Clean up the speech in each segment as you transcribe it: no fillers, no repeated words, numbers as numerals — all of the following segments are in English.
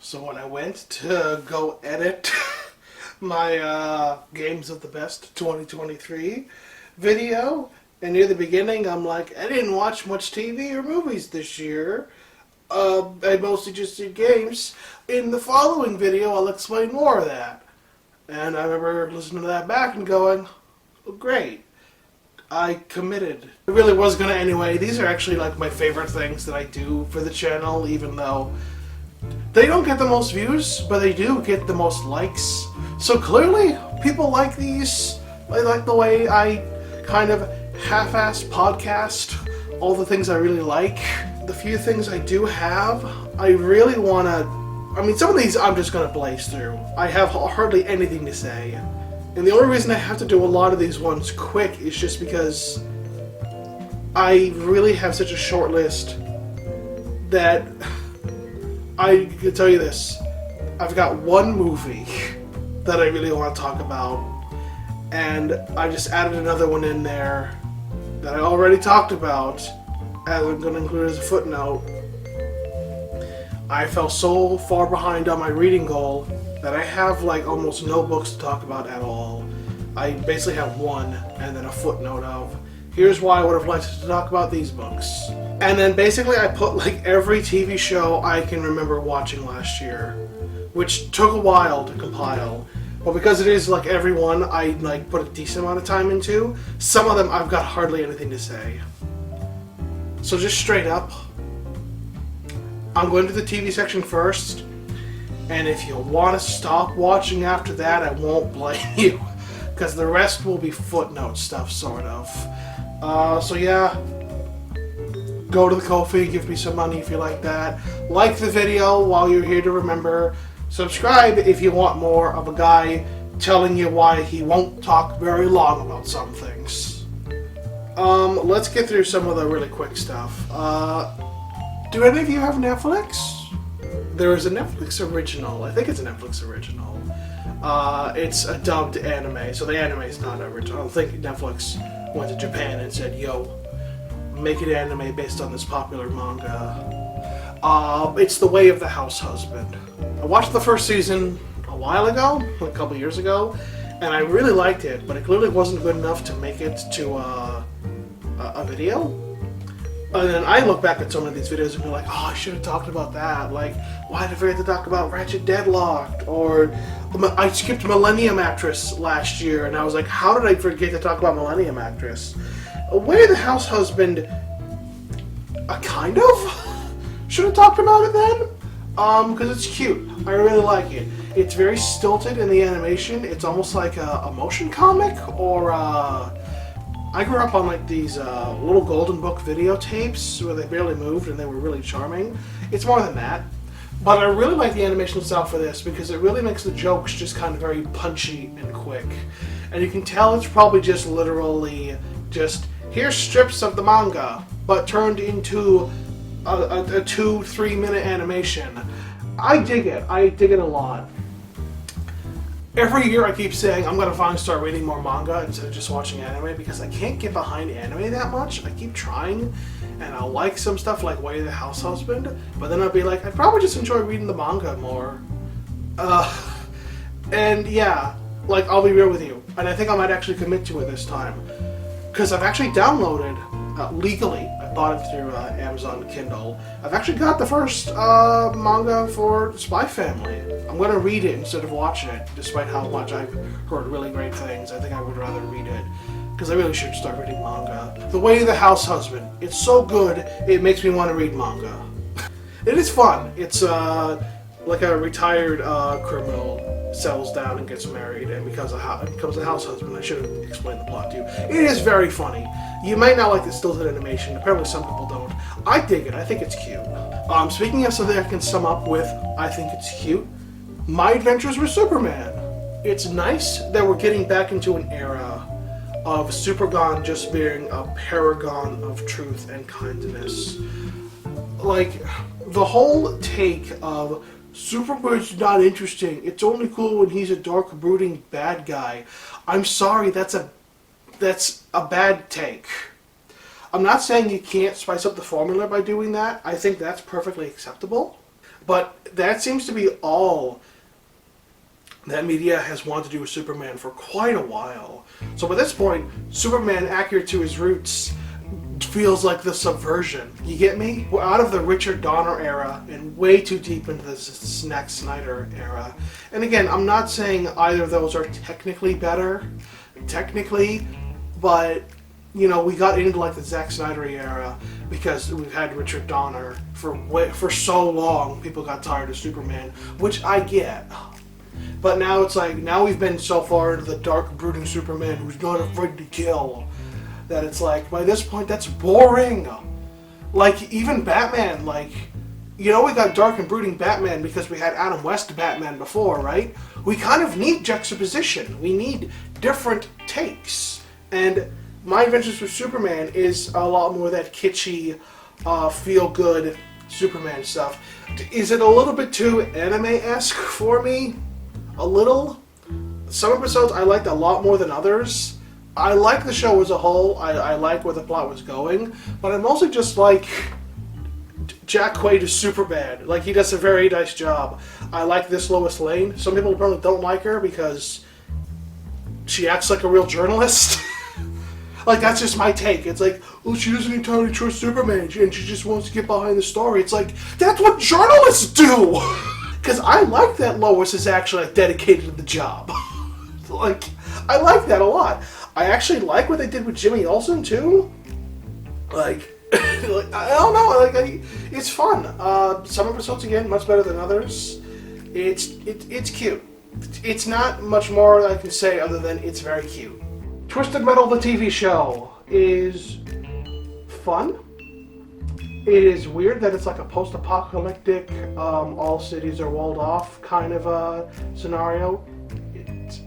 So when I went to go edit my Games of the Best 2023 video, and near the beginning I'm like, I didn't watch much TV or movies this year. I mostly just did games. In the following video I'll explain more of that. And I remember listening to that back and going, oh, great. I committed. It really was gonna anyway. These are actually like my favorite things that I do for the channel, even though they don't get the most views, but they do get the most likes. So clearly, people like these. They like the way I kind of half-ass podcast all the things I really like. The few things I do have, I really want to... I mean, some of these I'm just going to blaze through. I have hardly anything to say. And the only reason I have to do a lot of these ones quick is just because I really have such a short list that I can tell you this. I've got one movie that I really want to talk about, and I just added another one in there that I already talked about, and I'm going to include as a footnote. I fell so far behind on my reading goal that I have like almost no books to talk about at all. I basically have one, and then a footnote of, here's why I would have liked to talk about these books. And then basically I put like every TV show I can remember watching last year, which took a while to compile. But because it is like every one I like put a decent amount of time into, some of them I've got hardly anything to say. So just straight up, I'm going to the TV section first, and if you want to stop watching after that, I won't blame you, because the rest will be footnote stuff, sort of. So yeah, go to the Ko-fi, give me some money if you like that. Like the video while you're here to remember. Subscribe if you want more of a guy telling you why he won't talk very long about some things. Let's get through some of the really quick stuff. Do any of you have Netflix? There is a Netflix original. I think it's a Netflix original. It's a dubbed anime, so the anime is not original. I don't think Netflix went to Japan and said, yo, make it anime based on this popular manga. It's The Way of the House Husband. I watched the first season a while ago, a couple years ago, and I really liked it, but it clearly wasn't good enough to make it to a video. And then I look back at some of these videos and be like, oh, I should have talked about that. Like, why did I forget to talk about Ratchet Deadlocked? Or I skipped Millennium Actress last year, and I was like, how did I forget to talk about Millennium Actress? Way of the House Husband, kind of? Should have talked about it then? Because it's cute. I really like it. It's very stilted in the animation. It's almost like a motion comic, or I grew up on like these little Golden Book videotapes where they barely moved and they were really charming. It's more than that. But I really like the animation style for this because it really makes the jokes just kind of very punchy and quick. And you can tell it's probably just literally just, here's strips of the manga, but turned into a 2-3 minute animation. I dig it. I dig it a lot. Every year I keep saying I'm going to finally start reading more manga instead of just watching anime because I can't get behind anime that much. I keep trying, and I'll like some stuff like Way of the House Husband, but then I'll be like, I'd probably just enjoy reading the manga more. And yeah, like, I'll be real with you, and I think I might actually commit to it this time, because I've actually downloaded, legally, I bought it through Amazon Kindle, I've actually got the first manga for Spy Family. I'm going to read it instead of watch it, despite how much I've heard really great things. I think I would rather read it, because I really should start reading manga. The Way of the House Husband. It's so good, it makes me want to read manga. It is fun. It's like a retired criminal settles down and gets married and becomes a house husband. I should have explained the plot to you. It is very funny. You might not like the stilted animation. Apparently some people don't. I dig it. I think it's cute. Speaking of something I can sum up with, I think it's cute, My Adventures with Superman. It's nice that we're getting back into an era of Supergon just being a paragon of truth and kindness. Like, the whole take of Superman's not interesting, it's only cool when he's a dark, brooding bad guy. I'm sorry, that's a bad take. I'm not saying you can't spice up the formula by doing that. I think that's perfectly acceptable. But that seems to be all that media has wanted to do with Superman for quite a while. So by this point, Superman, accurate to his roots, feels like the subversion. You get me? We're out of the Richard Donner era and way too deep into the Zack Snyder era. And again, I'm not saying either of those are technically better, but you know, we got into like the Zack Snyder era because we've had Richard Donner for so long. People got tired of Superman, which I get. But now it's like, now we've been so far into the dark, brooding Superman who's not afraid to kill, that it's like, by this point, that's boring. Like, even Batman, like, you know, we got dark and brooding Batman because we had Adam West Batman before, right? We kind of need juxtaposition. We need different takes. And My Adventures with Superman is a lot more that kitschy, feel-good Superman stuff. Is it a little bit too anime-esque for me? A little. Some episodes I liked a lot more than others. I like the show as a whole. I like where the plot was going, but I mostly just like Jack Quaid is Superman. Like, he does a very nice job. I like this Lois Lane. Some people probably don't like her because she acts like a real journalist. Like, that's just my take. It's like, oh, she doesn't entirely trust Superman, and she just wants to get behind the story. It's like, that's what journalists do! Because I like that Lois is actually like, dedicated to the job. Like, I like that a lot. I actually like what they did with Jimmy Olsen, too. Like, I don't know, like, it's fun. Some episodes, again, much better than others. It's cute. It's not much more I can say other than it's very cute. Twisted Metal, the TV show, is fun. It is weird that it's like a post-apocalyptic, all cities are walled off kind of a scenario.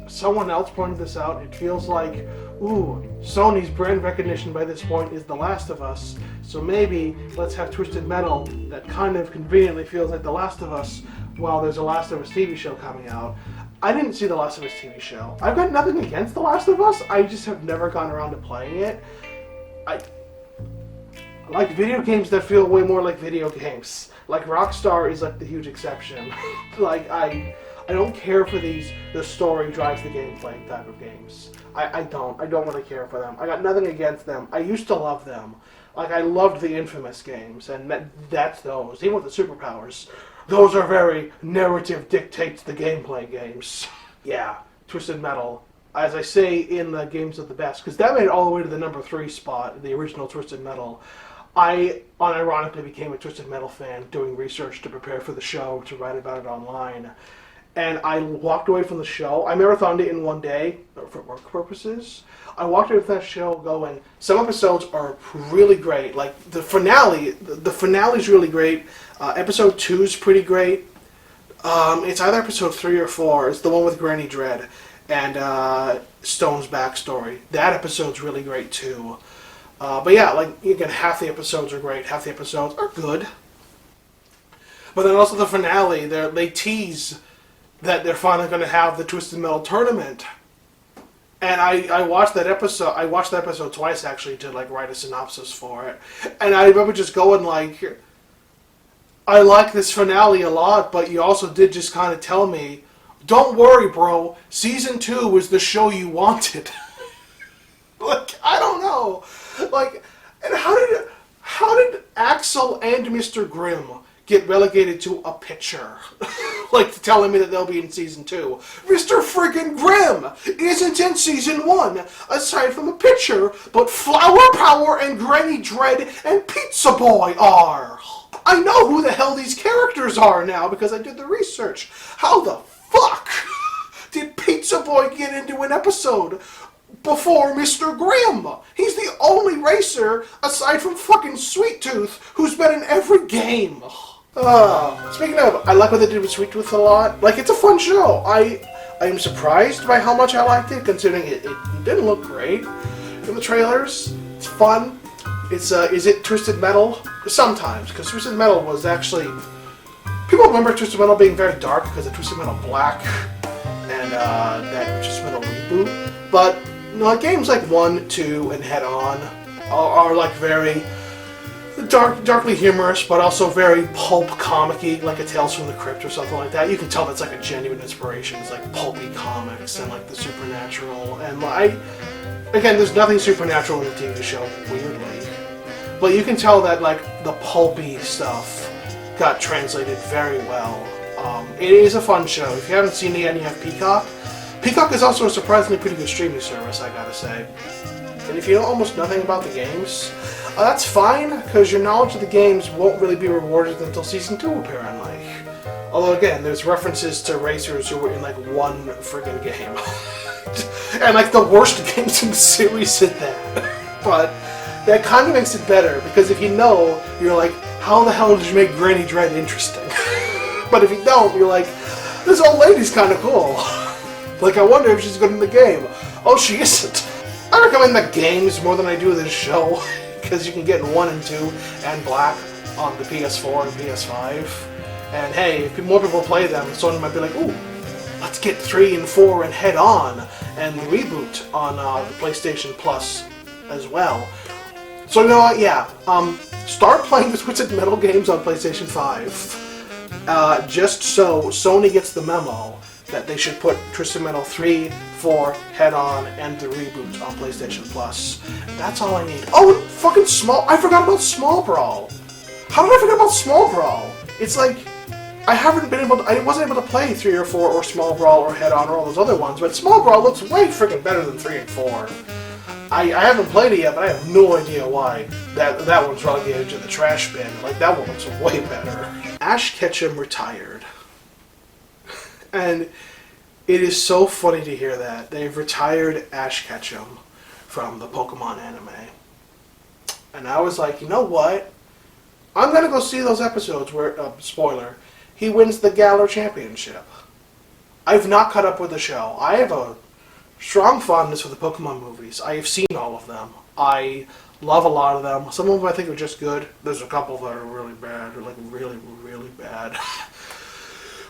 Someone else pointed this out. It feels like, ooh, Sony's brand recognition by this point is The Last of Us, so maybe let's have Twisted Metal that kind of conveniently feels like The Last of Us while there's a Last of Us TV show coming out. I didn't see The Last of Us TV show. I've got nothing against The Last of Us, I just have never gone around to playing it. I like video games that feel way more like video games. Like, Rockstar is like the huge exception. Like, I don't care for these, the story drives the gameplay type of games. I don't really care for them. I got nothing against them. I used to love them. Like, I loved the Infamous games, and that's those. Even with the superpowers. Those are very narrative dictates the gameplay games. Yeah, Twisted Metal. As I say in the Games of the Best, because that made it all the way to the number 3 spot, the original Twisted Metal. I unironically became a Twisted Metal fan doing research to prepare for the show, to write about it online. And I walked away from the show. I marathoned it in one day for work purposes. I walked away from that show going, some episodes are really great. Like the finale's really great. Episode 2's pretty great. It's either episode 3 or 4. It's the one with Granny Dread and Stone's backstory. That episode's really great too. But yeah, like, again, half the episodes are great, half the episodes are good. But then also the finale, they tease that they're finally going to have the Twisted Metal tournament. And I watched that episode. I watched that episode twice, actually, to like write a synopsis for it. And I remember just going like, I like this finale a lot, but you also did just kind of tell me, don't worry, bro, season 2 was the show you wanted. Like, I don't know. Like, and how did Axel and Mr. Grimm get relegated to a picture? Like, telling me that they'll be in season 2. Mr. friggin' Grimm isn't in season 1, aside from the picture, but Flower Power and Granny Dread and Pizza Boy are. I know who the hell these characters are now because I did the research. How the fuck did Pizza Boy get into an episode before Mr. Grimm? He's the only racer, aside from fucking Sweet Tooth, who's been in every game. Speaking of, I like what they did with Sweet Tooth a lot. Like, it's a fun show. I am surprised by how much I liked it, considering it didn't look great in the trailers. It's fun. It's, is it Twisted Metal? Sometimes, because Twisted Metal was actually... People remember Twisted Metal being very dark because of Twisted Metal Black and that Twisted Metal reboot. But, you know, like games like 1, 2, and Head On are like very darkly humorous, but also very pulp comic-y, like a Tales from the Crypt or something like that. You can tell that's like a genuine inspiration. It's like pulpy comics and like the supernatural. And again, there's nothing supernatural in the TV show, weirdly, but you can tell that like the pulpy stuff got translated very well. It is a fun show. If you haven't seen it yet and you have Peacock, Peacock is also a surprisingly pretty good streaming service, I gotta say. And if you know almost nothing about the games, that's fine, because your knowledge of the games won't really be rewarded until Season 2, apparently. Although, again, there's references to racers who were in, like, one friggin' game. And, like, the worst games in the series at that. But that kind of makes it better, because if you know, you're like, how the hell did you make Granny Dread interesting? But if you don't, you're like, this old lady's kind of cool. Like, I wonder if she's good in the game. Oh, she isn't. I recommend the games more than I do this show, because you can get 1 and 2 and Black on the PS4 and PS5. And hey, if more people play them, someone might be like, ooh, let's get 3 and 4 and Head On and Reboot on the PlayStation Plus as well. So you know what, yeah, start playing the Twisted Metal games on PlayStation 5, just so Sony gets the memo that they should put Twisted Metal 3, 4, Head On, and the Reboot on PlayStation Plus. That's all I need. Oh, and fucking I forgot about Small Brawl! How did I forget about Small Brawl? It's like, I wasn't able to play 3 or 4 or Small Brawl or Head On or all those other ones, but Small Brawl looks way freaking better than 3 and 4. I haven't played it yet, but I have no idea why that one's relegated to the trash bin. Like, that one looks way better. Ash Ketchum retired. And it is so funny to hear that. They've retired Ash Ketchum from the Pokemon anime. And I was like, you know what? I'm going to go see those episodes where, spoiler, he wins the Galar Championship. I've not caught up with the show. I have a strong fondness for the Pokemon movies. I have seen all of them. I love a lot of them. Some of them I think are just good. There's a couple that are really bad, or like really, really bad.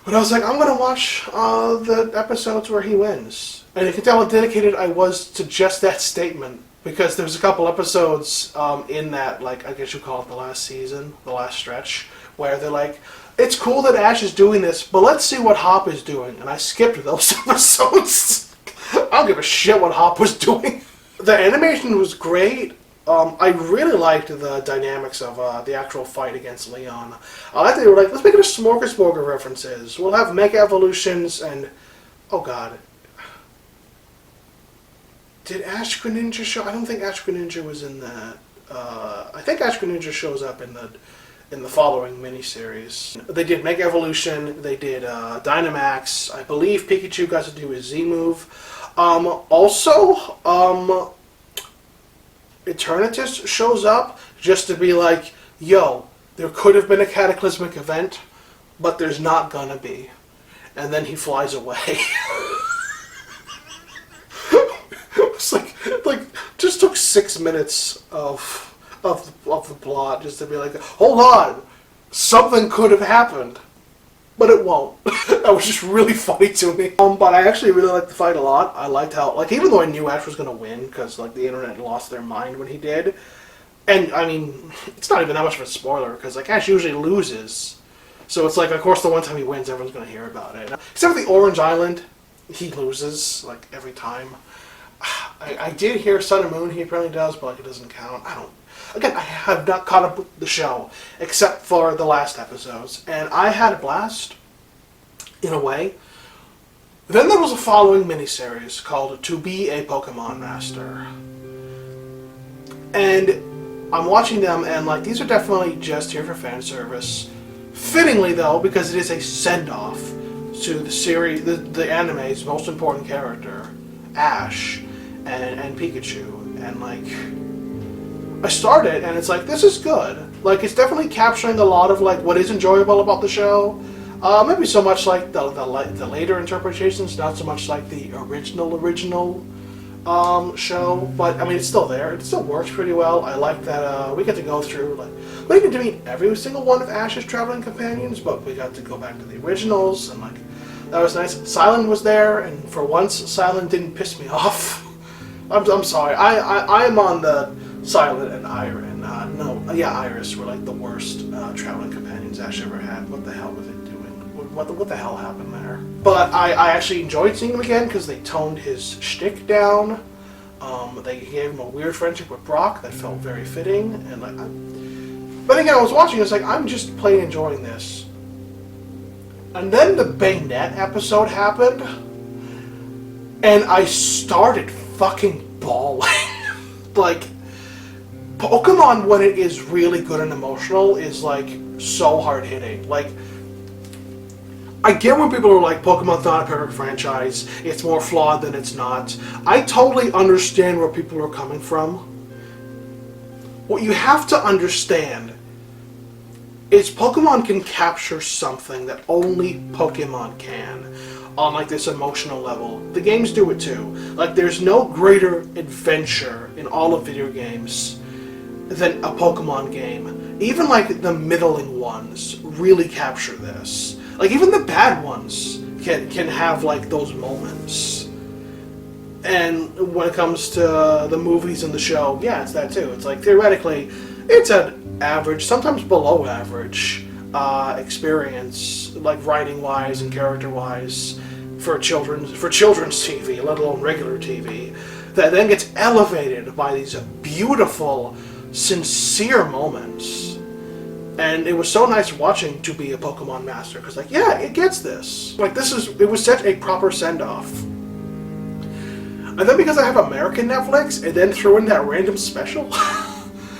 But I was like, I'm going to watch the episodes where he wins. And you can tell how dedicated I was to just that statement. Because there's a couple episodes in that, like, I guess you call it the last season, the last stretch, where they're like, it's cool that Ash is doing this, but let's see what Hop is doing. And I skipped those episodes. I don't give a shit what Hop was doing. The animation was great. I really liked the dynamics of the actual fight against Leon. I liked that they were like, let's make it a smorgasbord of references. We'll have Mega Evolutions and... Oh god. Did Ash Greninja show? I don't think Ash Greninja was in that. I think Ash Greninja shows up in the following miniseries. They did Mega Evolution, they did Dynamax, I believe Pikachu got to do his Z-move. Also, Eternatus shows up just to be like, yo, there could have been a cataclysmic event, but there's not gonna be. And then he flies away. It's like just took 6 minutes of the plot just to be like, hold on, something could have happened, but it won't. That was just really funny to me. But I actually really liked the fight a lot. I liked how, like, even though I knew Ash was gonna win because like the internet lost their mind when he did, and I mean it's not even that much of a spoiler because like Ash usually loses, so it's like of course the one time he wins everyone's gonna hear about it. Except for the Orange Island, he loses like every time. I did hear Sun and Moon, he apparently does, but like, it doesn't count. Again, I have not caught up with the show, except for the last episodes, and I had a blast, in a way. Then there was a following miniseries called To Be a Pokemon Master. And I'm watching them, and like, these are definitely just here for fan service. Fittingly, though, because it is a send-off to the series, the anime's most important character, Ash, and Pikachu, and like, I started and it's like, this is good. Like, it's definitely capturing a lot of like what is enjoyable about the show. Maybe so much like the later interpretations, not so much like the original show. But I mean, it's still there. It still works pretty well. I like that we get to go through like we didn't get to meet every single one of Ash's traveling companions, but we got to go back to the originals and like. That was nice. Silent was there, and for once, Silent didn't piss me off. I'm sorry. I am on the Silent and Iron, Iris were like the worst traveling companions Ash ever had. What the hell was it doing? What the hell happened there? But I actually enjoyed seeing him again because they toned his shtick down. They gave him a weird friendship with Brock that felt very fitting, and like. But again, I was watching. It's like I'm just plain enjoying this. And then the Bayonet episode happened, and I started fucking bawling. Like, Pokemon, when it is really good and emotional, is like so hard hitting. Like, I get when people are like, Pokemon's not a perfect franchise, it's more flawed than it's not. I totally understand where people are coming from. What you have to understand is Pokemon can capture something that only Pokemon can on like this emotional level. The games do it too. Like, there's no greater adventure in all of video games than a Pokemon game. Even like the middling ones really capture this. Like, even the bad ones can have like those moments. And when it comes to the movies and the show, yeah, it's that too. It's like, theoretically, it's an average, sometimes below average experience, like writing-wise and character-wise, for children's TV, let alone regular TV, that then gets elevated by these beautiful, sincere moments. And it was so nice watching To Be a Pokemon Master, because like, yeah, it gets this. Like, it was such a proper send-off. And then because I have American Netflix, and then throw in that random special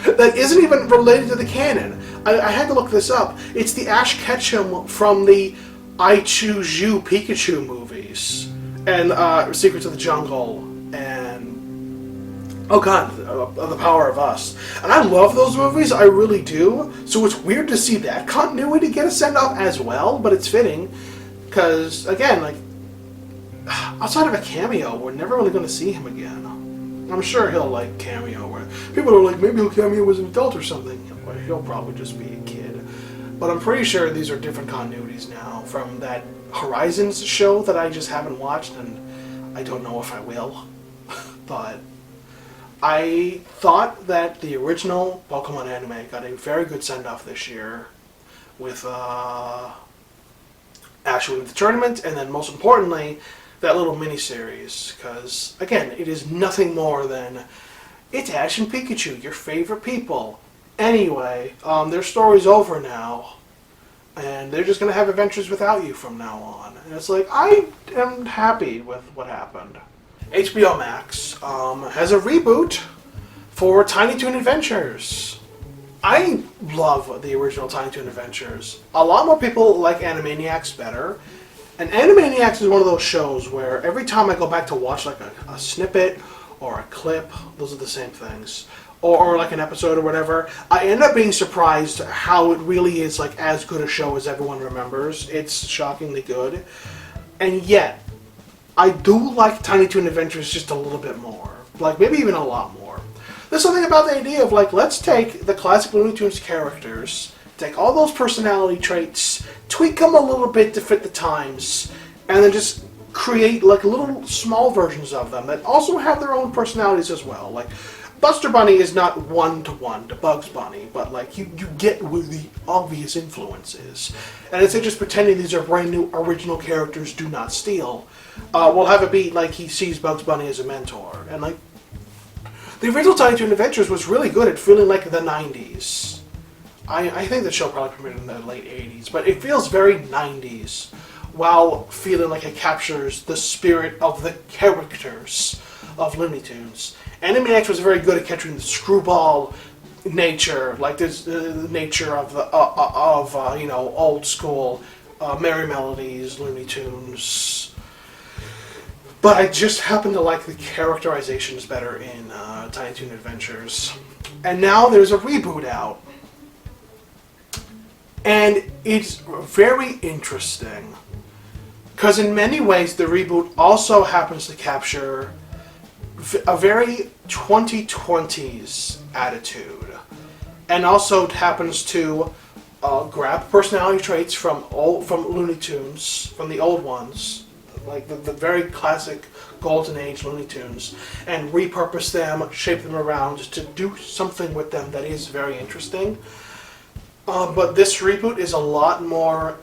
that isn't even related to the canon. I had to look this up. It's the Ash Ketchum from the I Choose You Pikachu movies, and Secrets of the Jungle, and oh god, The Power of Us. And I love those movies, I really do. So it's weird to see that continuity get a send-off as well, but it's fitting. Because, again, like, outside of a cameo, we're never really going to see him again. I'm sure he'll, like, cameo. Where people are like, maybe he'll cameo as an adult or something. Well, he'll probably just be a kid. But I'm pretty sure these are different continuities now from that Horizons show that I just haven't watched, and I don't know if I will. But I thought that the original Pokemon anime got a very good send-off this year with Ash winning the tournament, and then most importantly, that little mini-series, because, again, it is nothing more than, it's Ash and Pikachu, your favorite people. Anyway, their story's over now, and they're just going to have adventures without you from now on. And it's like, I am happy with what happened. HBO Max has a reboot for Tiny Toon Adventures. I love the original Tiny Toon Adventures. A lot more people like Animaniacs better. And Animaniacs is one of those shows where every time I go back to watch like a snippet or a clip, those are the same things, or like an episode or whatever, I end up being surprised how it really is like as good a show as everyone remembers. It's shockingly good. And yet, I do like Tiny Toon Adventures just a little bit more. Like, maybe even a lot more. There's something about the idea of, like, let's take the classic Looney Tunes characters, take all those personality traits, tweak them a little bit to fit the times, and then just create, like, little small versions of them that also have their own personalities as well. Like, Buster Bunny is not one-to-one to Bugs Bunny, but, like, you get where the obvious influence is. And instead of just pretending these are brand new original characters, do not steal, we'll have it be like he sees Bugs Bunny as a mentor. And, like, the original Tiny Toon Adventures was really good at feeling like the 90s. I think the show probably premiered in the late 80s, but it feels very 90s, while feeling like it captures the spirit of the characters of Looney Tunes. Animaniacs was very good at capturing the screwball nature, like this the nature of the you know, old school Merry Melodies, Looney Tunes. But I just happen to like the characterizations better in Tiny Toon Adventures. And now there's a reboot out. And it's very interesting. Because in many ways, the reboot also happens to capture a very 2020s attitude. And also happens to grab personality traits from Looney Tunes, from the old ones, like the very classic Golden Age Looney Tunes, and repurpose them, shape them around to do something with them that is very interesting. But this reboot is a lot more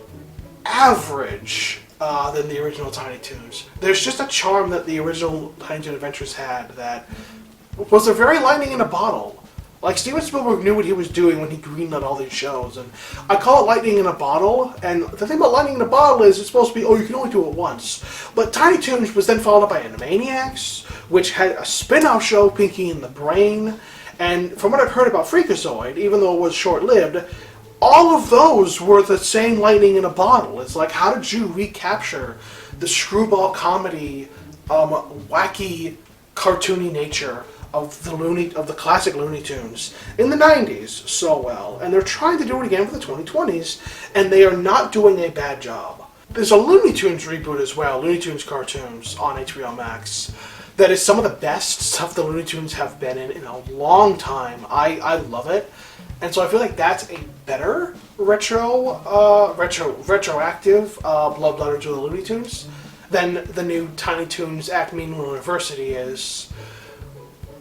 average than the original Tiny Toons. There's just a charm that the original Tiny Toon Adventures had that was a very lightning in a bottle. Like, Steven Spielberg knew what he was doing when he greenlit all these shows, and I call it lightning in a bottle, and the thing about lightning in a bottle is it's supposed to be, oh, you can only do it once. But Tiny Toons was then followed up by Animaniacs, which had a spin-off show, Pinky and the Brain, and from what I've heard about Freakazoid, even though it was short-lived, all of those were the same lightning in a bottle. It's like, how did you recapture the screwball comedy, wacky, cartoony nature of the classic Looney Tunes in the 90s so well? And they're trying to do it again for the 2020s, and they are not doing a bad job. There's a Looney Tunes reboot as well, Looney Tunes cartoons on HBO Max, that is some of the best stuff the Looney Tunes have been in a long time. I love it. And so I feel like that's a better retroactive love letter to the Looney Tunes than the new Tiny Toons Acme University is.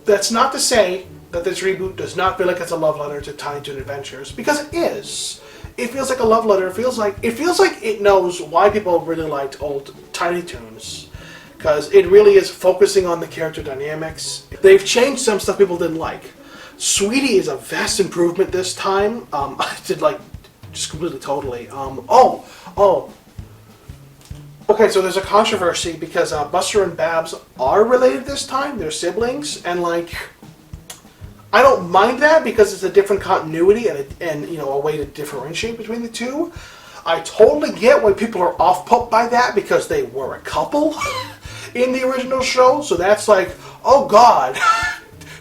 That's not to say that this reboot does not feel like it's a love letter to Tiny Toon Adventures, because it is. It feels like a love letter. It feels like it knows why people really liked old Tiny Toons, because it really is focusing on the character dynamics. They've changed some stuff people didn't like. Sweetie is a vast improvement this time. I did just completely totally. Okay, so there's a controversy because Buster and Babs are related this time. They're siblings, and I don't mind that because it's a different continuity and a way to differentiate between the two. I totally get why people are off-put by that because they were a couple in the original show. So that's like, oh God,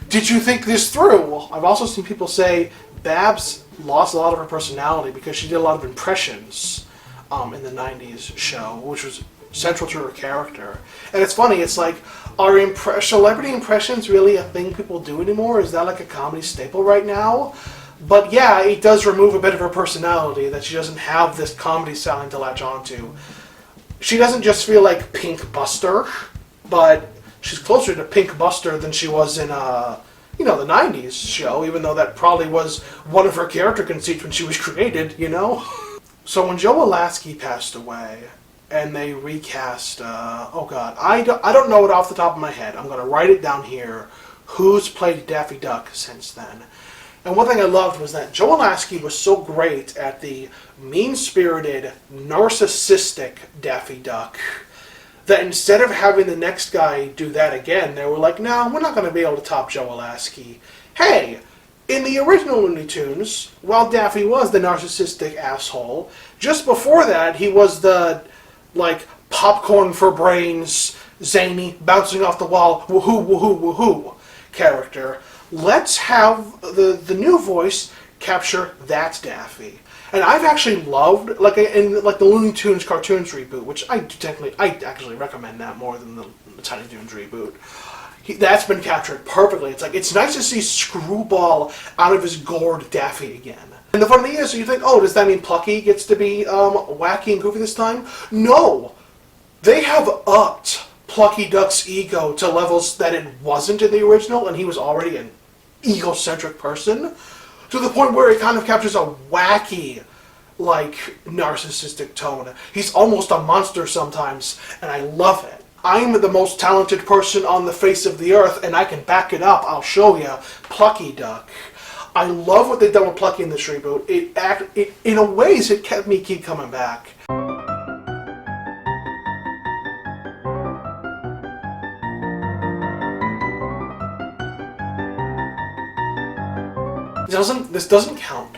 did you think this through? Well, I've also seen people say Babs lost a lot of her personality because she did a lot of impressions in the 90s show, which was central to her character. And it's funny, it's like, are celebrity impressions really a thing people do anymore? Is that like a comedy staple right now? But yeah, it does remove a bit of her personality, that she doesn't have this comedy styling to latch onto. She doesn't just feel like Pink Buster, but she's closer to Pink Buster than she was in the 90s show, even though that probably was one of her character conceits when she was created, So when Joe Lasky passed away, and they recast, I don't know it off the top of my head. I'm going to write it down here. Who's played Daffy Duck since then? And one thing I loved was that Joe Lasky was so great at the mean-spirited, narcissistic Daffy Duck that instead of having the next guy do that again, they were like, no, we're not going to be able to top Joe Lasky. Hey, in the original Looney Tunes, while Daffy was the narcissistic asshole, just before that, he was the, popcorn for brains, zany, bouncing off the wall, woohoo, woohoo, woohoo character. Let's have the new voice capture that Daffy. And I've actually loved, in the Looney Tunes cartoons reboot, which I actually recommend that more than the Tiny Toons reboot. That's been captured perfectly. It's nice to see Screwball out of his gourd Daffy again. And the funny thing is, you think, oh, does that mean Plucky gets to be wacky and goofy this time? No! They have upped Plucky Duck's ego to levels that it wasn't in the original, and he was already an egocentric person, to the point where it kind of captures a wacky, narcissistic tone. He's almost a monster sometimes, and I love it. I'm the most talented person on the face of the earth, and I can back it up. I'll show you. Plucky Duck. I love what they've done with Plucky in this reboot. In a ways, it kept me keep coming back. This doesn't count.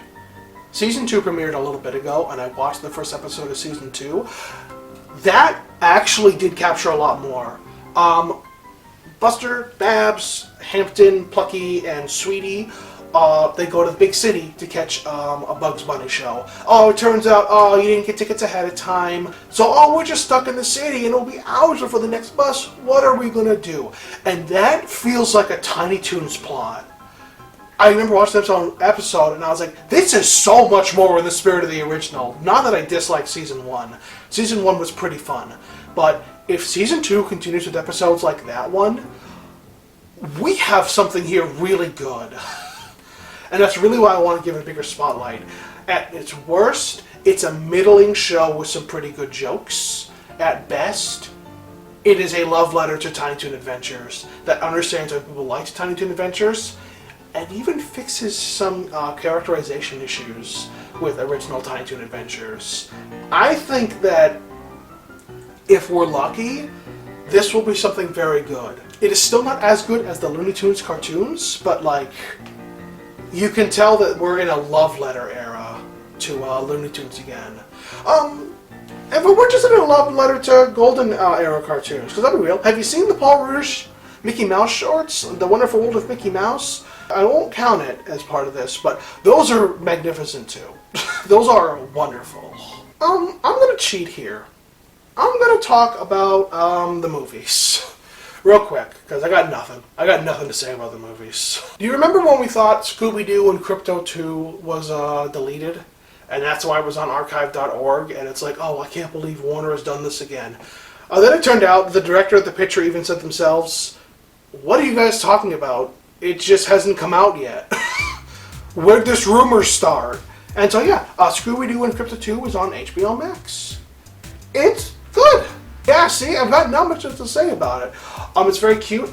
Season 2 premiered a little bit ago, and I watched the first episode of Season 2. That actually did capture a lot more. Buster, Babs, Hampton, Plucky, and Sweetie, they go to the big city to catch a Bugs Bunny show. Oh, it turns out, you didn't get tickets ahead of time. So, we're just stuck in the city and it'll be hours before the next bus. What are we going to do? And that feels like a Tiny Toons plot. I remember watching this episode and I was like, this is so much more in the spirit of the original. Not that I dislike Season 1. Season 1 was pretty fun. But if Season 2 continues with episodes like that one, we have something here really good. And that's really why I want to give it a bigger spotlight. At its worst, it's a middling show with some pretty good jokes. At best, it is a love letter to Tiny Toon Adventures that understands why people like Tiny Toon Adventures and even fixes some characterization issues with original Tiny Toon Adventures. I think that if we're lucky, this will be something very good. It is still not as good as the Looney Tunes cartoons, but like, you can tell that we're in a love letter era to Looney Tunes again. And we're just in a love letter to Golden Era cartoons, because I'll be real. Have you seen the Paul Rouge Mickey Mouse shorts? The Wonderful World of Mickey Mouse? I won't count it as part of this, but those are magnificent too. Those are wonderful. I'm gonna cheat here. I'm gonna talk about the movies. Real quick, because I got nothing. I got nothing to say about the movies. Do you remember when we thought Scooby-Doo and Crypto 2 was deleted? And that's why it was on archive.org, and it's like, oh, I can't believe Warner has done this again. Then it turned out the director of the picture even said themselves, what are you guys talking about? It just hasn't come out yet. Where'd this rumor start? And so yeah, Scooby-Doo and Crypto 2 is on HBO Max. It's good. Yeah, see, I've got not much to say about it. It's very cute.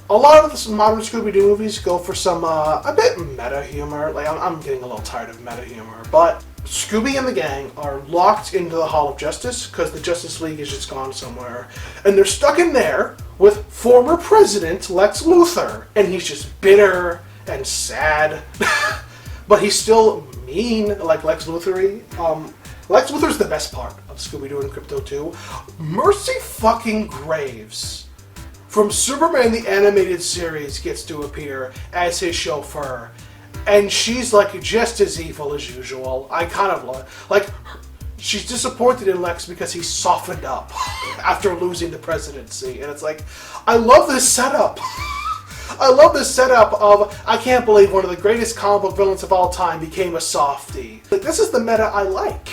A lot of the modern Scooby-Doo movies go for some, a bit meta humor. Like, I'm getting a little tired of meta humor. But Scooby and the gang are locked into the Hall of Justice because the Justice League has just gone somewhere. And they're stuck in there with former President Lex Luthor. And he's just bitter and sad. But he's still mean, like Lex Luthor-y. Lex Luthor's the best part of Scooby-Doo and Crypto 2. Mercy fucking Graves from Superman the Animated Series gets to appear as his chauffeur. And she's like just as evil as usual. I kind of love, like, she's disappointed in Lex because he softened up after losing the presidency. And it's like, I love this setup. I love this setup of, I can't believe one of the greatest comic book villains of all time became a softie. Like, this is the meta I like.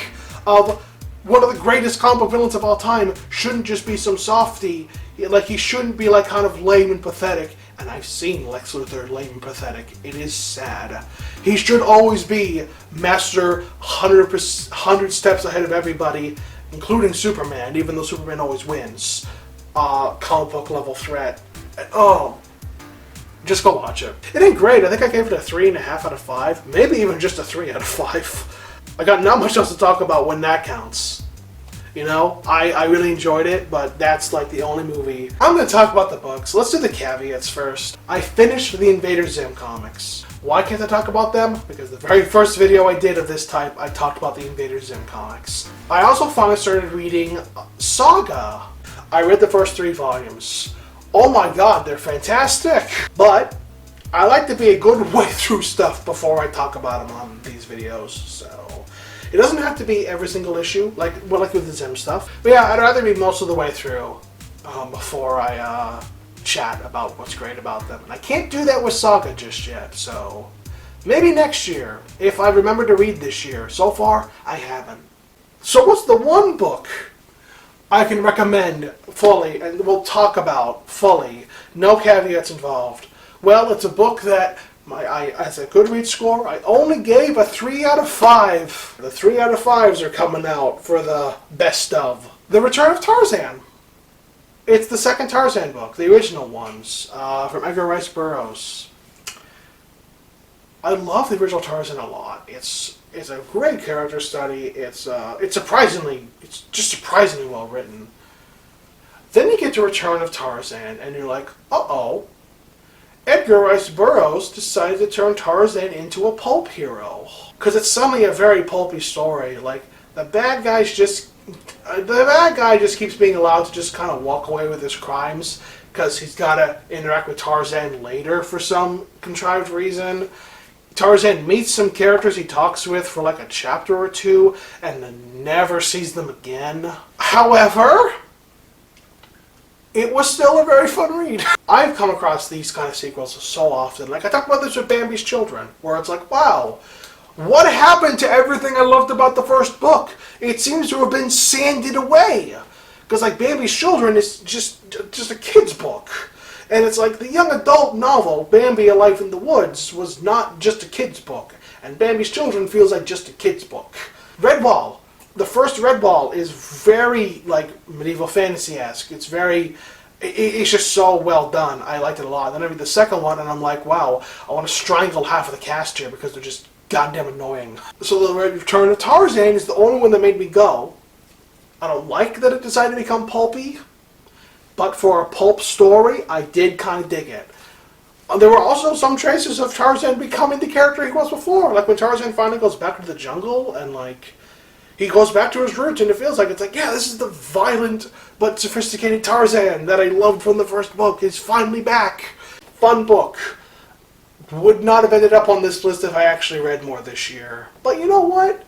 Of one of the greatest comic book villains of all time shouldn't just be some softie. Like, he shouldn't be like kind of lame and pathetic. And I've seen Lex Luthor lame and pathetic. It is sad. He should always be master 100 steps ahead of everybody, including Superman, even though Superman always wins. Comic book level threat. Oh, just go watch it. It ain't great. I think I gave it a 3.5 out of 5. Maybe even just a 3 out of 5. I got not much else to talk about when that counts. You know, I really enjoyed it, but that's like the only movie. I'm going to talk about the books. Let's do the caveats first. I finished the Invader Zim comics. Why can't I talk about them? Because the very first video I did of this type, I talked about the Invader Zim comics. I also finally started reading Saga. I read the first 3 volumes. Oh my god, they're fantastic! But I like to be a good way through stuff before I talk about them on these videos, so it doesn't have to be every single issue, like with the Zim stuff. But yeah, I'd rather be most of the way through before I chat about what's great about them. And I can't do that with Saga just yet, so maybe next year, if I remember to read this year. So far, I haven't. So what's the one book I can recommend fully, and we'll talk about fully, no caveats involved? Well, it's a book that as a Goodreads score, I only gave a 3 out of 5. The 3 out of 5s are coming out for the best of. The Return of Tarzan. It's the second Tarzan book, the original ones, from Edgar Rice Burroughs. I love the original Tarzan a lot. It's a great character study. It's just surprisingly well written. Then you get to Return of Tarzan, and you're like, uh-oh. Edgar Rice Burroughs decided to turn Tarzan into a pulp hero. Because it's suddenly a very pulpy story. Like, the bad guy just keeps being allowed to just kind of walk away with his crimes because he's got to interact with Tarzan later for some contrived reason. Tarzan meets some characters he talks with for like a chapter or 2 and then never sees them again. However, it was still a very fun read. I've come across these kind of sequels so often. Like, I talk about this with Bambi's Children, where it's like, wow, what happened to everything I loved about the first book? It seems to have been sanded away. Because like Bambi's Children is just a kid's book. And it's like the young adult novel, Bambi: A Life in the Woods, was not just a kid's book. And Bambi's Children feels like just a kid's book. Redwall. The first Redwall is very, like, medieval fantasy-esque. It's very... It's just so well done. I liked it a lot. Then I read the second one, and I'm like, wow, I want to strangle half of the cast here because they're just goddamn annoying. So the Return of Tarzan is the only one that made me go. I don't like that it decided to become pulpy, but for a pulp story, I did kind of dig it. There were also some traces of Tarzan becoming the character he was before. Like when Tarzan finally goes back to the jungle and like he goes back to his roots and it feels like it's like, yeah, this is the violent but sophisticated Tarzan that I loved from the first book. He's finally back. Fun book. Would not have ended up on this list if I actually read more this year. But you know what?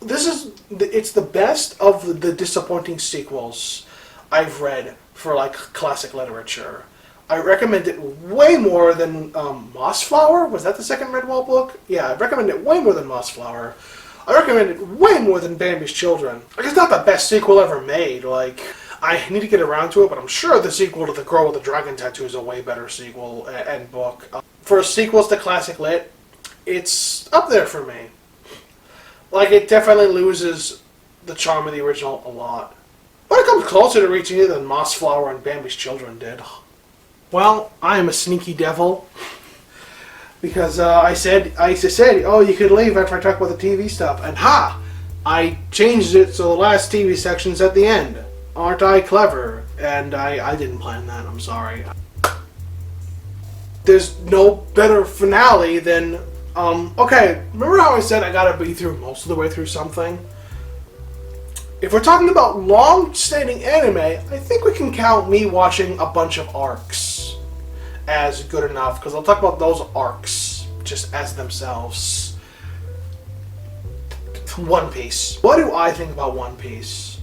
It's the best of the disappointing sequels I've read for like classic literature. I recommend it way more than Mossflower. Was that the second Redwall book? Yeah, I recommend it way more than Mossflower. I recommend it way more than Bambi's Children. Like, it's not the best sequel ever made. Like, I need to get around to it, but I'm sure the sequel to The Girl with the Dragon Tattoo is a way better sequel and book. For sequels to classic lit, it's up there for me. Like, it definitely loses the charm of the original a lot. But it comes closer to reaching it than Mossflower and Bambi's Children did. Well, I am a sneaky devil. Because I used to say, oh, you could leave after I talk about the TV stuff. And ha! I changed it so the last TV section's at the end. Aren't I clever? And I didn't plan that, I'm sorry. There's no better finale than... okay, remember how I said I gotta be through most of the way through something? If we're talking about long-standing anime, I think we can count me watching a bunch of arcs as good enough, because I'll talk about those arcs just as themselves. One Piece. What do I think about One Piece?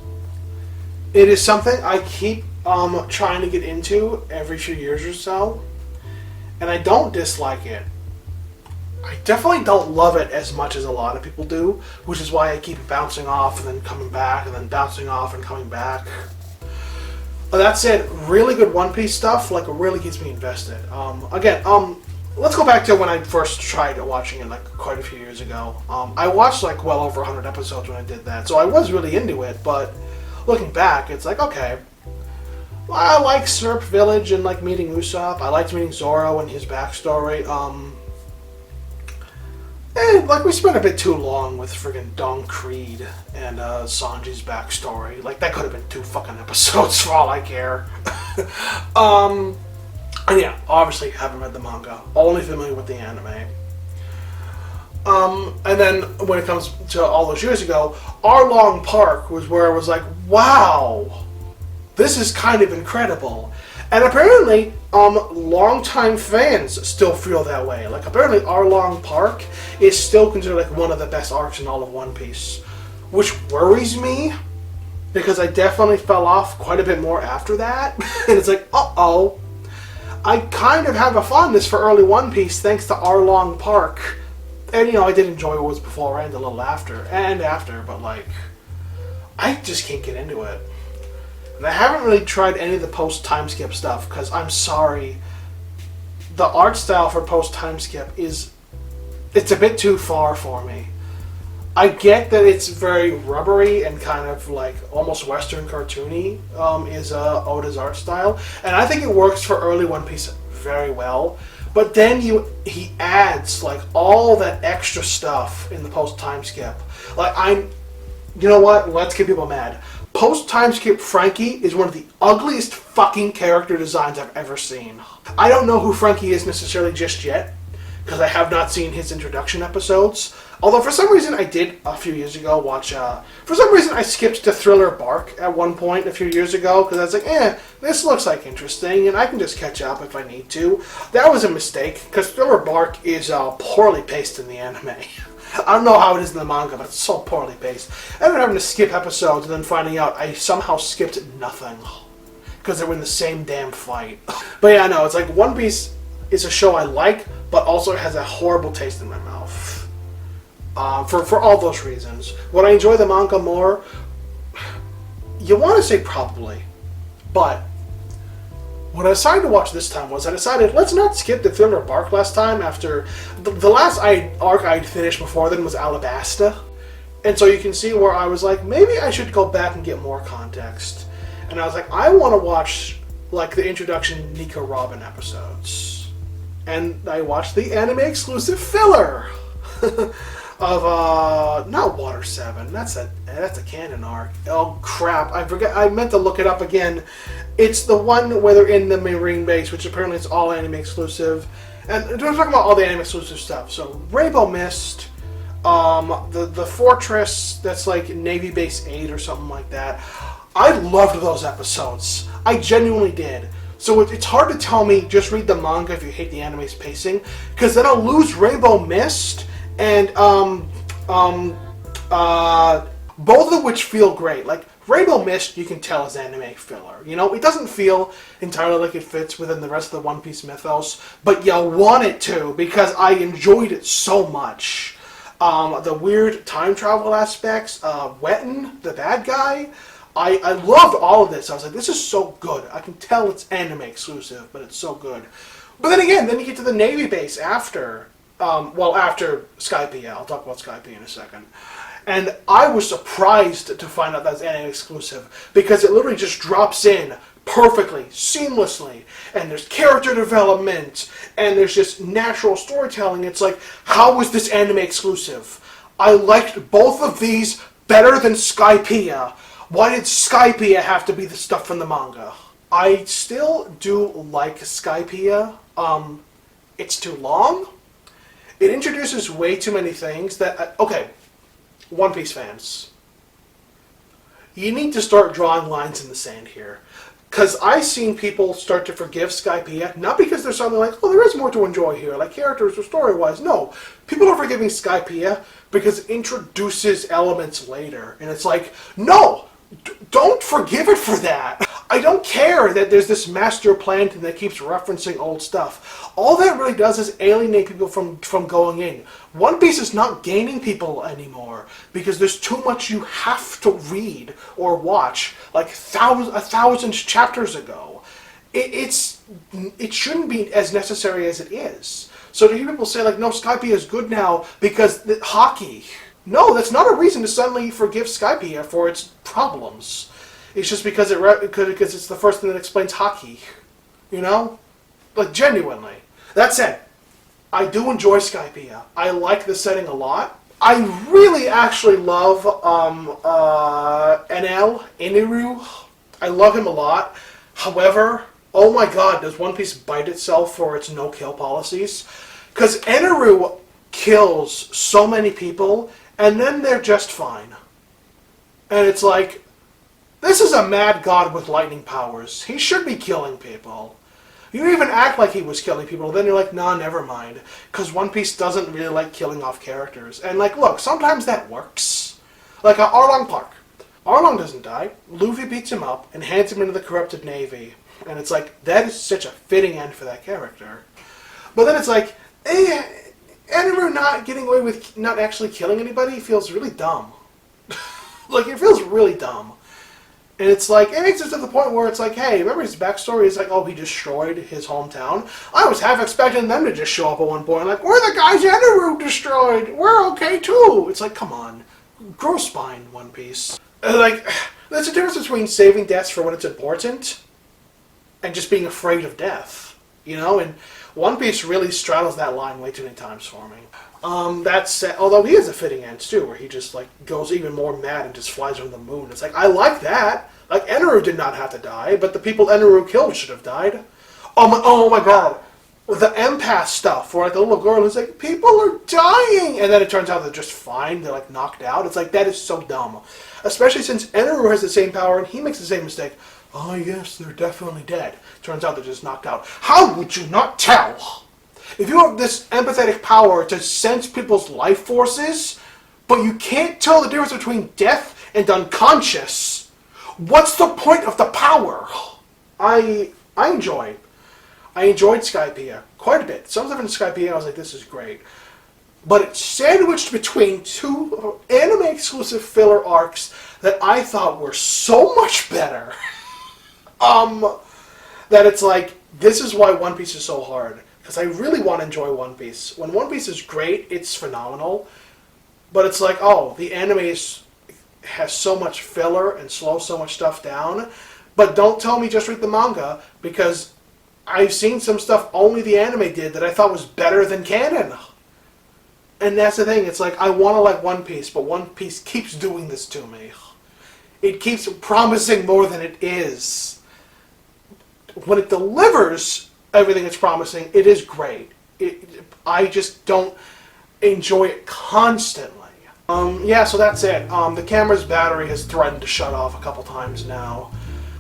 It is something I keep trying to get into every few years or so, and I don't dislike it. I definitely don't love it as much as a lot of people do, which is why I keep bouncing off and then coming back and then bouncing off and coming back. That said, really good One Piece stuff, like, really keeps me invested. Let's go back to when I first tried watching it, like, quite a few years ago. I watched, like, well over 100 episodes when I did that, so I was really into it, but looking back, it's like, okay, well, I like Serp Village and, like, meeting Usopp. I liked meeting Zoro and his backstory. Like, we spent a bit too long with friggin' Don Creed and Sanji's backstory. Like, that could have been 2 fucking episodes for all I care. And yeah, obviously haven't read the manga. Only familiar with the anime. And then, when it comes to all those years ago, Arlong Park was where I was like, wow, this is kind of incredible. And apparently, longtime fans still feel that way. Like, apparently Arlong Park is still considered, like, one of the best arcs in all of One Piece. Which worries me, because I definitely fell off quite a bit more after that. And it's like, uh-oh. I kind of have a fondness for early One Piece thanks to Arlong Park. And, you know, I did enjoy what was before and a little after. But, like, I just can't get into it. And I haven't really tried any of the post-time skip stuff, because I'm sorry, the art style for post-time skip it's a bit too far for me. I get that it's very rubbery and kind of like almost Western cartoony is Oda's art style, and I think it works for early One Piece very well. But then he adds like all that extra stuff in the post-time skip. Like you know what? Let's get people mad. Post-time skip Frankie is one of the ugliest fucking character designs I've ever seen. I don't know who Frankie is necessarily just yet, because I have not seen his introduction episodes. Although for some reason I did a few years ago watch, for some reason I skipped to Thriller Bark at one point a few years ago, because I was like, this looks like interesting, and I can just catch up if I need to. That was a mistake, because Thriller Bark is poorly paced in the anime. I don't know how it is in the manga, but it's so poorly paced. I ended up having to skip episodes and then finding out I somehow skipped nothing. Because they were in the same damn fight. But yeah, no, it's like One Piece is a show I like, but also has a horrible taste in my mouth. For all those reasons. Would I enjoy the manga more? You want to say probably, but what I decided to watch this time was I decided let's not skip the Thriller Bark last time. After the last arc I'd finished before then was Alabasta, and so you can see where I was like, maybe I should go back and get more context. And I was like, I want to watch like the introduction Nico Robin episodes, and I watched the anime exclusive filler of not Water 7. That's a canon arc. Oh crap! I forget. I meant to look it up again. It's the one where they're in the marine base, which apparently is all anime exclusive. And we're talking about all the anime exclusive stuff. So Rainbow Mist, the fortress that's like Navy Base 8 or something like that. I loved those episodes. I genuinely did. So it's hard to tell me just read the manga if you hate the anime's pacing, because then I'll lose Rainbow Mist and both of which feel great. Like Rainbow Mist, you can tell is anime filler. You know, it doesn't feel entirely like it fits within the rest of the One Piece mythos, but you want it to because I enjoyed it so much. The weird time travel aspects, Wetten, the bad guy. I loved all of this. I was like, this is so good. I can tell it's anime exclusive, but it's so good. But then again, then you get to the Navy base after, after Skypiea. I'll talk about Skypiea in a second. And I was surprised to find out that's anime exclusive, because it literally just drops in perfectly, seamlessly, and there's character development, and there's just natural storytelling. It's like, how was this anime exclusive? I liked both of these better than Skypiea. Why did Skypiea have to be the stuff from the manga? I still do like Skypiea. It's too long. It introduces way too many things that... okay, One Piece fans. You need to start drawing lines in the sand here. Because I've seen people start to forgive Skypiea, not because there's something like, oh, there is more to enjoy here, like characters or story-wise. No. People are forgiving Skypiea because it introduces elements later. And it's like, no! Don't forgive it for that. I don't care that there's this master plan that keeps referencing old stuff. All that really does is alienate people from going in. One Piece is not gaining people anymore because there's too much you have to read or watch, like a thousand chapters ago. It shouldn't be as necessary as it is. So to hear people say like, no, Skypiea is good now because hockey. No, that's not a reason to suddenly forgive Skypiea for its problems. It's just because it's the first thing that explains hockey. You know? Like, genuinely. That said, I do enjoy Skypiea. I like the setting a lot. I really actually love NL, Iniru. I love him a lot. However, oh my god, does One Piece bite itself for its no-kill policies? Because Iniru kills so many people, and then they're just fine. And it's like, this is a mad god with lightning powers. He should be killing people. You even act like he was killing people, then you're like, nah, never mind. Because One Piece doesn't really like killing off characters. And like, look, sometimes that works. Like Arlong Park. Arlong doesn't die. Luffy beats him up and hands him into the corrupted navy. And it's like, that is such a fitting end for that character. But then it's like, Eniru not getting away with not actually killing anybody feels really dumb. Like, it feels really dumb. And it's like, it makes it to the point where it's like, hey, remember his backstory is like, oh, he destroyed his hometown? I was half expecting them to just show up at one point, like, we're the guys Eniru destroyed! We're okay too! It's like, come on. Grow spine, One Piece. Like, there's a difference between saving deaths for when it's important and just being afraid of death. You know? And One Piece really straddles that line way too many times for me. That said, although he has a fitting end too, where he just like goes even more mad and just flies over the moon. It's like, I like that. Like, Eniru did not have to die, but the people Eniru killed should have died. Oh my god. The empath stuff, where like the little girl is like, people are dying! And then it turns out they're just fine, they're like knocked out. It's like, that is so dumb. Especially since Eniru has the same power and he makes the same mistake. Oh yes, they're definitely dead. Turns out they're just knocked out. How would you not tell? If you have this empathetic power to sense people's life forces, but you can't tell the difference between death and unconscious, what's the point of the power? I enjoyed Skypiea quite a bit. Some stuff in Skypiea I was like, this is great. but it's sandwiched between two anime-exclusive filler arcs that I thought were so much better. That it's like, this is why One Piece is so hard. Because I really want to enjoy One Piece. When One Piece is great, it's phenomenal. But it's like, oh, the anime has so much filler and slows so much stuff down. But don't tell me just read the manga, because I've seen some stuff only the anime did that I thought was better than canon. And that's the thing, it's like, I want to like One Piece, but One Piece keeps doing this to me. It keeps promising more than it is. When it delivers everything it's promising, it is great. I just don't enjoy it constantly. Yeah, so that's it. The camera's battery has threatened to shut off a couple times now.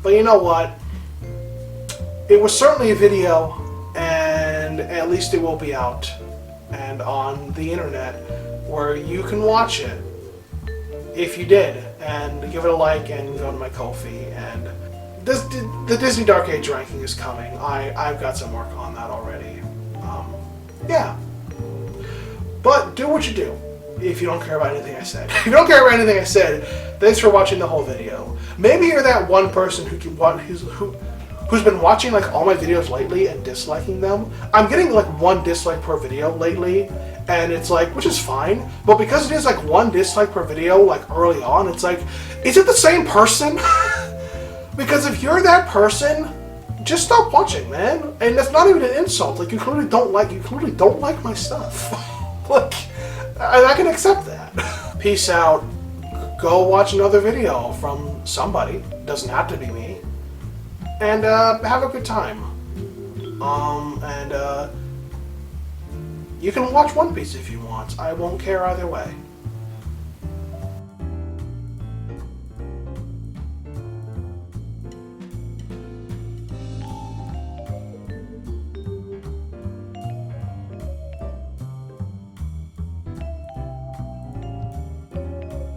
But you know what? It was certainly a video, and at least it will be out and on the internet where you can watch it if you did, and give it a like and go to my Ko-fi. And the Disney Dark Age ranking is coming. I've got some work on that already. Yeah. But do what you do if you don't care about anything I said. If you don't care about anything I said, thanks for watching the whole video. Maybe you're that one person who's been watching like all my videos lately and disliking them. I'm getting like 1 dislike per video lately, and it's like, which is fine, but because it is like 1 dislike per video like early on, it's like, is it the same person? Because if you're that person, just stop watching, man. And that's not even an insult. Like, you clearly don't like my stuff. Like, I can accept that. Peace out. Go watch another video from somebody. Doesn't have to be me. And have a good time. You can watch One Piece if you want. I won't care either way.